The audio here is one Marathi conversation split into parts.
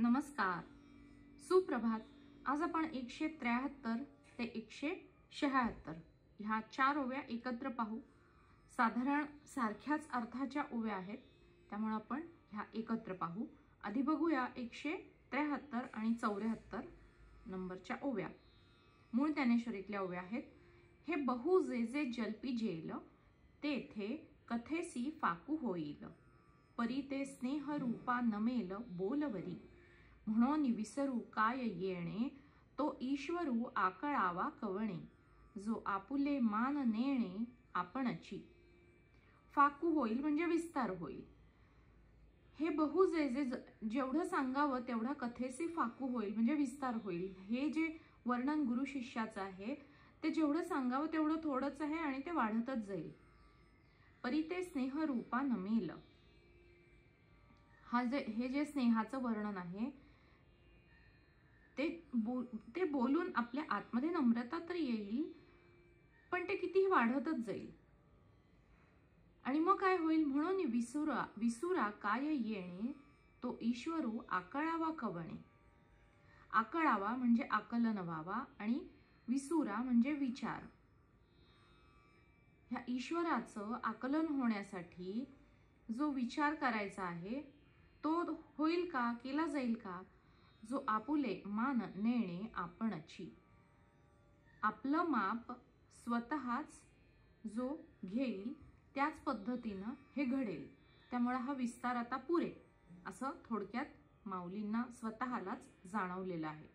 नमस्कार, सुप्रभात। आज आपण 173 ते 176 ह्या 4 ओव्या एकत्र पाहू। साधारण सारख्याच अर्थाच्या ओव्या आहेत, त्यामुळे आपण ह्या एकत्र पाहू। आधी बघूया 173 आणि 74 नंबरच्या ओव्या। मूळ ज्ञानेश्वरीतल्या ओव्या आहेत। हे बहु जे जे जल्पी जेल, तेथे कथेसी फाकू होईल। परी ते स्नेह रूपा नमेल बोलवरी। म्हणून विसरू काय येणे, तो ईश्वरू आकळावा कवणे। जो आपुले मान नेणे आपणची। फाकू होईल म्हणजे विस्तार होईल। हे बहु जे जे जेवढं सांगावं तेवढा कथेसी फाकू होईल म्हणजे विस्तार होईल। हे जे वर्णन गुरु शिष्याचं आहे ते जेवढं सांगावं तेवढं थोडंच आहे आणि ते वाढतच जाईल। परी ते स्नेह रूपा नमेल, हे जे स्नेहाचं वर्णन आहे ते बोलून आपल्या आतमध्ये नम्रता तर येईल, पण ते कितीही वाढतच जाईल। आणि मग काय होईल, म्हणून विसुरा काय येणे, तो ईश्वरू आकळावा कवणे। आकळावा म्हणजे आकलन व्हावा आणि विसुरा म्हणजे विचार। ह्या ईश्वराचं आकलन होण्यासाठी जो विचार करायचा आहे तो होईल का, केला जाईल का। जो आपुले मान नेणे आपणची, आपलं माप स्वतःच जो घेईल त्याच पद्धतीनं हे घडेल। त्यामुळे हा विस्तार आता पुरे, असं थोडक्यात माऊलींना स्वतःलाच जाणवलेलं आहे।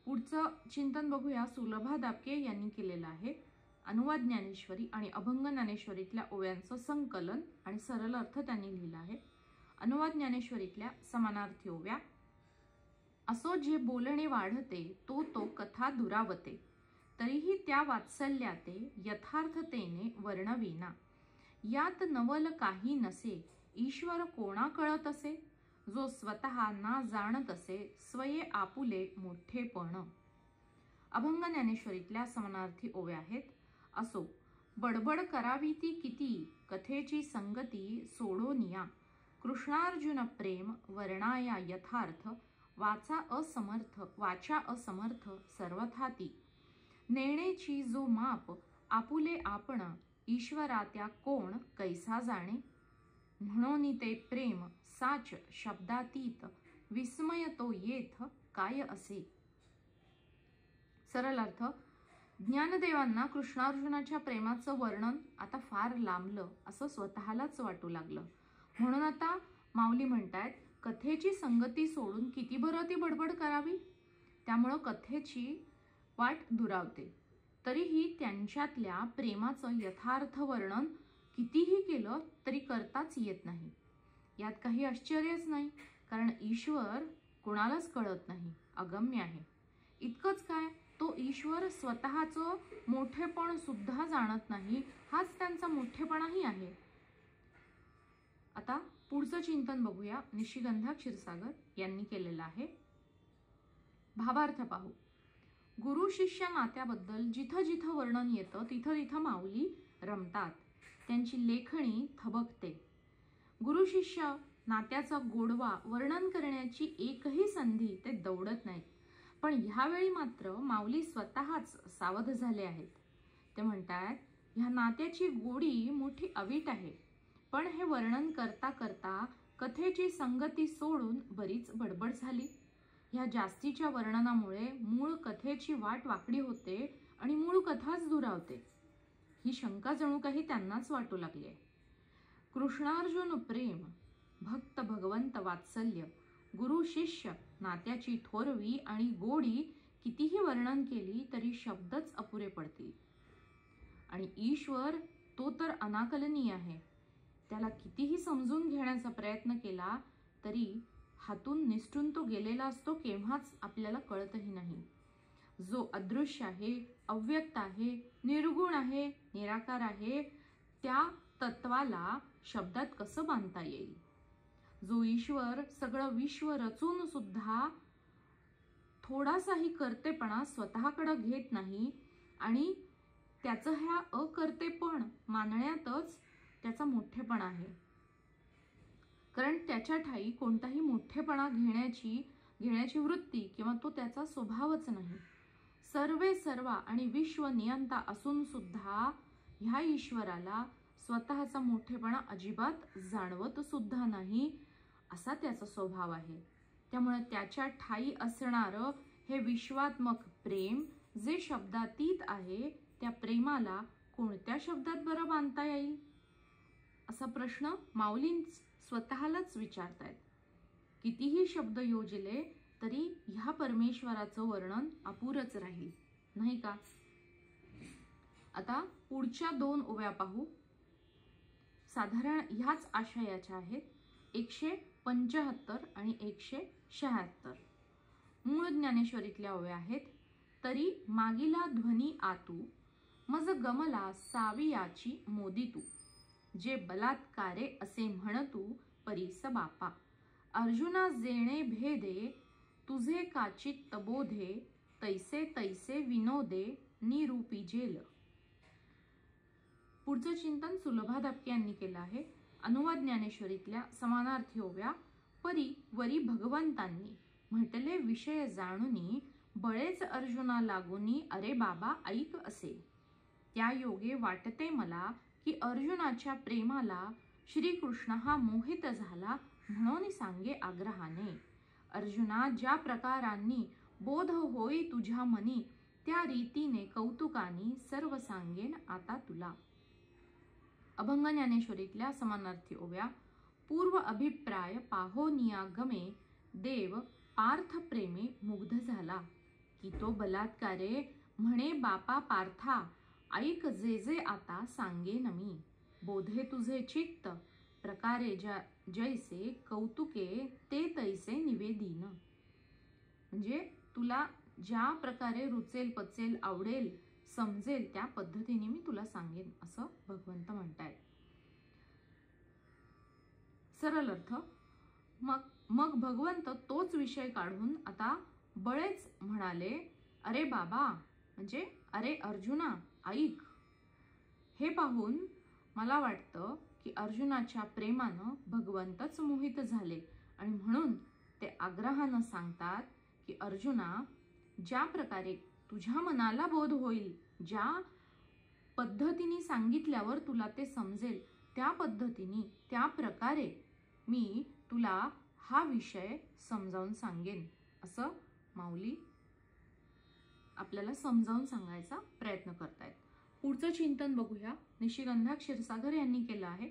पुढचं चिंतन बघूया। सुलभा दापके यांनी केलेलं आहे। अनुवाद ज्ञानेश्वरी आणि अभंग ज्ञानेश्वरीतल्या ओव्यांचं संकलन आणि सरळ अर्थ त्यांनी लिहिला आहे। अनुवाद ज्ञानेश्वरीतल्या समानार्थी ओव्या। असो जे बोलणे वाढते, तो कथा दुरावते। तरीही त्या वात्सल्याते यथार्थतेने वर्णविना। यात नवल काही नसे, ईश्वर कोणा कळत असे। जो स्वतः ना जाणत असे, स्वये आपुले मोठेपण। अभंग ज्ञानेश्वरीतल्या समानार्थी ओव्या आहेत। असो बडबड करावी ती किती, कथेची संगती सोडोनिया। कृष्णार्जुन प्रेम वर्णाया यथार्थ, वाचा असमर्थ सर्वथा ती। नेणेची जो माप आपुले आपण, ईश्वरा त्या कोण कैसा जाणे। म्हणून ते प्रेम साच शब्दातीत, विस्मय तो येथ काय असे। सरळ अर्थ, ज्ञानदेवांना कृष्णार्जुनाच्या प्रेमाचं वर्णन आता फार लांबलं असं स्वतःलाच वाटू लागलं। म्हणून आता माऊली म्हणतायत, कथेची संगती सोडून किती बरं ती बडबड करावी। त्यामुळं कथेची वाट दुरावते। तरीही त्यांच्यातल्या प्रेमाचं यथार्थ वर्णन कितीही केलं तरी करताच येत नाही। यात काही आश्चर्यच नाही, कारण ईश्वर कुणालाच कळत नाही, अगम्य आहे। इतकंच काय, तो ईश्वर स्वतःचं मोठेपण सुद्धा जाणत नाही, हाच त्यांचा मोठेपणाही आहे। आता पुढचं चिंतन बघूया। निशिगंधा क्षीरसागर यांनी केलेलं आहे। भावार्थ पाहू। गुरु शिष्य नात्याबद्दल जिथं जिथं वर्णन येतं तिथं तिथं माऊली रमतात, त्यांची लेखणी थबकते। गुरु शिष्य नात्याचा गोडवा वर्णन करण्याची एकही संधी ते दवडत नाहीत, पण ह्यावेळी मात्र माऊली स्वतःच सावध झाले आहेत। ते म्हणतात, ह्या नात्याची गोडी मोठी अवीट आहे, पण हे वर्णन करता करता कथेची संगती सोडून बरीच बडबड झाली। ह्या जास्तीच्या वर्णनामुळे मूळ कथेची वाट वाकडी होते आणि मूळ कथाच दुरावते। ही शंका जणू काही त्यांनाच वाटू लागली आहे। कृष्णार्जुन प्रेम, भक्त भगवंत वात्सल्य, गुरु शिष्य नात्याची थोरवी आणि गोडी कितीही वर्णन केली तरी शब्दच अपुरे पडतील। आणि ईश्वर तो तर अनाकलनीय आहे, त्याला कितीही समजून घेण्याचा प्रयत्न केला तरी हातून निसटून तो गेलेला असतो, केव्हाच आपल्याला कळतही नाही। जो अदृश्य आहे, अव्यक्त आहे, निर्गुण आहे, निराकार आहे, त्या तत्वाला शब्दात कसं बांधता येईल। जो ईश्वर सगळं विश्व रचून सुद्धा थोडासाही कर्तेपणा स्वतःकडे घेत नाही आणि त्याचं ह्या अकर्तेपण मानण्यातच त्याचा मोठेपणा आहे। कारण त्याच्या ठाई कोणताही मोठेपणा घेण्याची वृत्ती किंवा तो त्याचा स्वभावच नाही. सर्वे सर्वा आणि विश्व नियंता असून सुद्धा ह्या ईश्वराला स्वतःचा मोठेपणा अजिबात जाणवत सुद्धा नाही असा त्याचा स्वभाव आहे. त्यामुळे त्याच्या ठाई असणारं हे विश्वात्मक प्रेम जे शब्दातीत आहे, त्या प्रेमाला कोणत्या शब्दात बरं बांधता येईल असा प्रश्न माऊली स्वतःलाच विचारतायत. कितीही शब्द योजले तरी ह्या परमेश्वराचं वर्णन अपुरच राहील, नाही का? आता पुढच्या 2 ओव्या पाहू. साधारण ह्याच आशयाच्या आहेत. 175 आणि 176. मूळ ज्ञानेश्वरीतल्या ओव्या आहेत. तरी मागिला ध्वनी आतू, मज गमला सावियाची मोदितू, जे बलात्कारे असे म्हणतू परीस बापा, अर्जुना जेणे भेदे तुझे का चित्त बोधे, तैसे तैसे विनोदे निरूपी जेल. पुढचं चिंतन सुलभा दापके यांनी केलं आहे. अनुवाद ज्ञानेश्वरीतल्या समानार्थी ओव्या. परी वरी भगवंतांनी म्हटले विषय जाणुनी, बळेच अर्जुना लागुनी अरे बाबा ऐक असे. त्या योगे वाटते मला की अर्जुनाच्या प्रेमाला श्रीकृष्ण हा मोहित झाला, म्हणून सांगे आग्रहाने. अर्जुना ज्या प्रकारांनी बोध होई तुझ्या मनी, त्या रीतीने कौतुकानी सर्व सांगेन आता तुला. अभंग ज्ञानेश्वरीतल्या समानार्थी ओव्या. पूर्व अभिप्राय पाहोनिया गमे, देव पार्थ प्रेमे मुग्ध झाला, की तो बलात्कारे म्हणे बापा पार्था, ऐक जे जे आता सांगेन मी. बोधे तुझे चित्त प्रकारे जैसे कौतुके, ते तैसे निवेदीन. म्हणजे तुला ज्या प्रकारे रुचेल पचेल आवडेल समजेल त्या पद्धतीने मी तुला सांगेन असं भगवंत म्हणतायत. सरळ अर्थ. मग भगवंत तोच विषय काढून आता बळेच म्हणाले, अरे बाबा म्हणजे अरे अर्जुना ऐक. हे पाहून मला वाटतं की अर्जुनाच्या प्रेमानं भगवंतच मोहित झाले आणि म्हणून ते आग्रहानं सांगतात की अर्जुना, ज्या प्रकारे तुझ्या मनाला बोध होईल, ज्या पद्धतीने सांगितल्यावर तुला ते समजेल त्या पद्धतीने त्या प्रकारे मी तुला हा विषय समजावून सांगेन असं माऊली आपल्याला समजावून सांगायचा प्रयत्न करतायत. पुढचं चिंतन बघूया. निशिगंधा क्षीरसागर यांनी केलं आहे.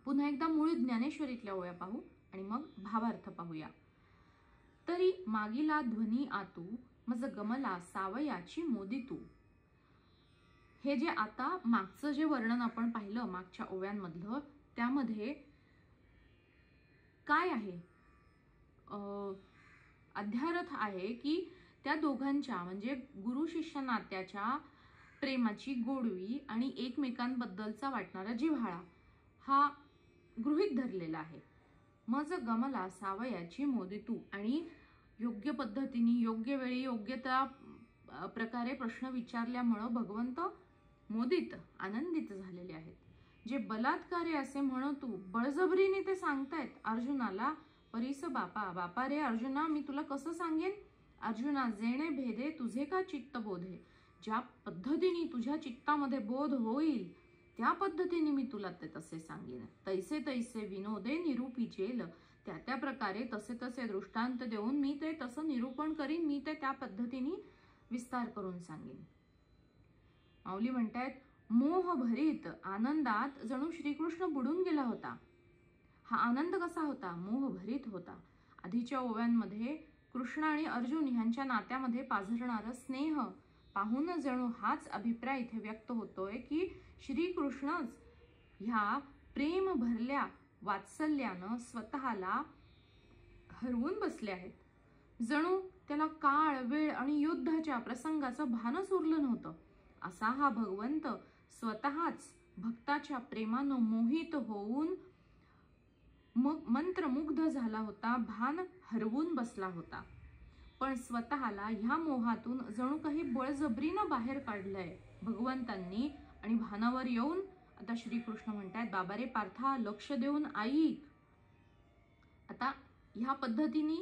पुन्हा एकदा मूळ ज्ञानेश्वरीतल्या ओव्या पाहू आणि मग भावार्थ पाहूया. तरी मागिला ध्वनी आतू, मज गमला सावयाची मोदितू. हे जे आता मागचं जे वर्णन आपण पाहिलं मागच्या ओव्यांमधलं, त्यामध्ये काय आहे? अध्यारथ आहे की त्या दोघांच्या म्हणजे गुरु शिष्य नात्याच्या प्रेमाची गोडवी आणि एकमेकांबद्दलचा वाटणारा जिव्हाळा हा गृहीत धरलेला आहे. मज गमला सावयाची मोदितू. आणि योग्य पद्धतीने योग्य वेळी योग्य त्या प्रकारे प्रश्न विचारल्यामुळं भगवंत मोदित आनंदित झालेले आहेत. जे बलात्कारे असे म्हणतू बळजबरीने ते सांगतायत अर्जुनाला, परीस बापा, बापा रे अर्जुना मी तुला कसं सांगेन. अर्जुना जेणे भेदे तुझे का चित्त बोधे, ज्या पद्धतीने तुझ्या चित्तामध्ये बोध होईल त्या पद्धतीने मी तुला ते तसे सांगेन. तैसे तैसे विनोदे निरूपी जेल. त्या त्या प्रकारे तसे तसे दृष्टांत देऊन मी ते तसं निरूपण करीन, मी ते त्या पद्धतीने विस्तार करून सांगेन. माऊली म्हणतायत, मोह भरीत आनंदात जणू श्रीकृष्ण बुडून गेला होता. हा आनंद कसा होता? मोह भरीत होता. आधीच्या ओव्यांमध्ये कृष्ण आणि अर्जुन ह्यांच्या नात्यामध्ये पाझरणारा स्नेह पाहून जणू हाच अभिप्राय इथे व्यक्त होतोय की श्रीकृष्णच ह्या प्रेम भरल्या वात्सल्यानं स्वतःला हरवून बसले आहेत. जणू त्याला काळ वेळ आणि युद्धाच्या प्रसंगाचं भानच उरलं नव्हतं. असा हा भगवंत स्वतःच भक्ताच्या प्रेमानं मोहित होऊन मंत्रमुग्ध झाला होता, भान हरवून बसला होता. पण स्वतःला ह्या मोहातून जणू काही बळजबरीनं बाहेर काढलंय भगवंतांनी आणि भानावर येऊन आता श्रीकृष्ण म्हणतायत, बाबा रे पार्था लक्ष देऊन ऐक. आता ह्या पद्धतीने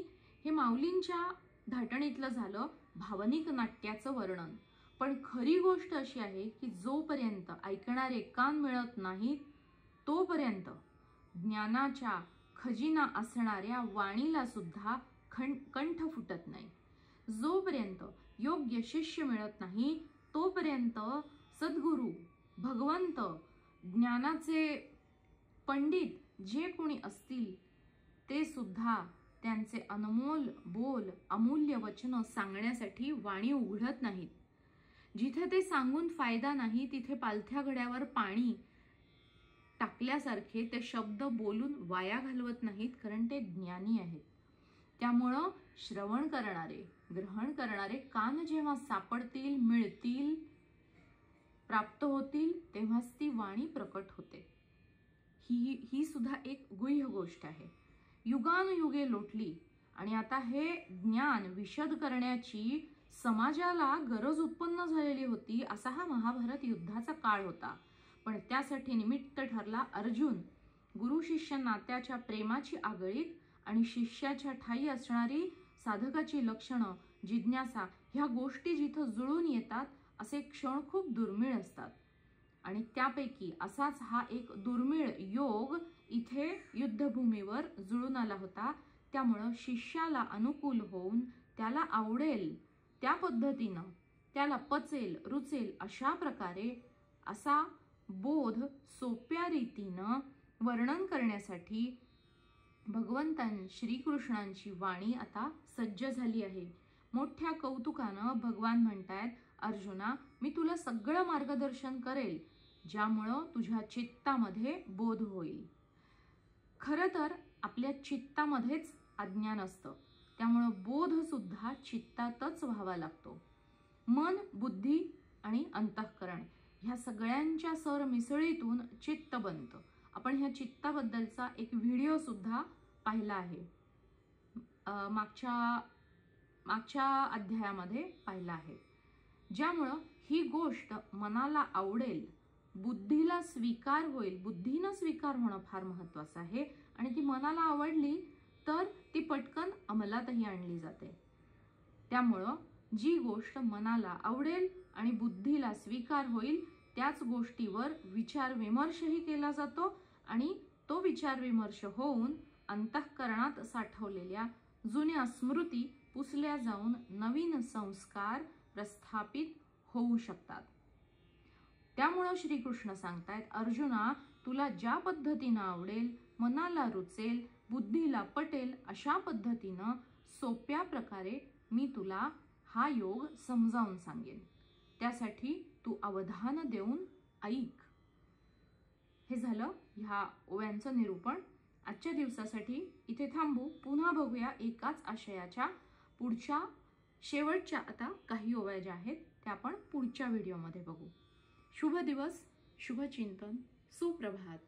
हे माऊलींच्या धाटणीतलं झालं भावनिक नाट्याचं वर्णन. पण खरी गोष्ट अशी आहे की जोपर्यंत ऐकणारे कान मिळत नाहीत तोपर्यंत ज्ञानाच्या खजिना असणाऱ्या वाणीला सुद्धा कंठ फुटत नाही. जोपर्यंत योग्य शिष्य मिळत नाही तोपर्यंत सद्गुरू, भगवंत, ज्ञानाचे पंडित जे कोणी असतील ते सुद्धा त्यांचे अनमोल बोल, अमूल्य वचन सांगण्यासाठी वाणी उघडत नाहीत. जिथे ते सांगून फायदा नाही तिथे पालथ्या घड्यावर पाणी टाकल्यासारखे ते शब्द बोलून वाया घालवत नाहीत, कारण ते ज्ञानी आहेत. त्यामुळं श्रवण करणारे, ग्रहण करणारे कान जेव्हा सापडतील, मिळतील, प्राप्त होतील, तेव्हाच ती वाणी प्रकट होते. ही सुद्धा एक गुह्य गोष्ट आहे. युगानुयुगे लोटली आणि आता हे ज्ञान विशद करण्याची समाजाला गरज उत्पन्न झालेली होती. असा हा महाभारत युद्धाचा काळ होता. पण त्यासाठी निमित्त ठरला अर्जुन. गुरु शिष्य नात्याच्या प्रेमाची आगळीक आणि शिष्याच्या ठायी असणारी साधकाची लक्षणं, जिज्ञासा ह्या गोष्टी जिथं जुळून येतात असे क्षण खूप दुर्मिळ असतात. आणि त्यापैकी असाच हा एक दुर्मिळ योग इथे युद्धभूमीवर जुळून आला होता. त्यामुळं शिष्याला अनुकूल होऊन त्याला आवडेल त्या पद्धतीनं, त्याला पचेल, रुचेल अशा प्रकारे असा बोध सोप्या रीतीनं वर्णन करण्यासाठी भगवंतांनी श्रीकृष्णांची वाणी आता सज्ज झाली आहे. मोठ्या कौतुकानं भगवान म्हणतायत, अर्जुना मी तुला सगळं मार्गदर्शन करेल ज्यामुळं तुझ्या चित्तामध्ये बोध होईल. खरं तर आपल्या चित्तामध्येच अज्ञान असतं, त्यामुळं बोध सुद्धा चित्तातच व्हावा लागतो. मन, बुद्धी आणि अंतःकरण ह्या सगळ्यांच्या सरमिसळीतून चित्त बनतं. आपण ह्या चित्ताबद्दलचा एक व्हिडिओ सुद्धा पाहिला आहे, मागच्या अध्यायामध्ये पाहिला आहे. ज्यामुळं ही गोष्ट मनाला आवडेल, बुद्धीला स्वीकार होईल. बुद्धीनं स्वीकार होणं फार महत्वाचं आहे आणि ती मनाला आवडली तर ती पटकन अंमलातही आणली जाते. त्यामुळं जी गोष्ट मनाला आवडेल आणि बुद्धीला स्वीकार होईल त्याच गोष्टीवर विचार विमर्शही केला जातो आणि तो विचार विमर्श होऊन अंतःकरणात साठवलेल्या जुन्या स्मृती पुसल्या जाऊन नवीन संस्कार प्रस्थापित होऊ शकतात. त्यामुळं श्रीकृष्ण सांगतायत, अर्जुना तुला ज्या पद्धतीनं आवडेल, मनाला रुचेल, बुद्धीला पटेल अशा पद्धतीनं सोप्या प्रकारे मी तुला हा योग समजावून सांगेन. त्यासाठी तू अवधान देऊन ऐक. हे झालं ह्या ओव्यांचं निरूपण. आजच्या दिवसासाठी इथे थांबू. पुन्हा बघूया एकाच आशयाच्या पुढच्या शेवटच्या आता काही ओव्या ज्या आहेत त्या आपण पुढच्या व्हिडिओमध्ये बघू. शुभ दिवस, शुभ चिंतन, सुप्रभात.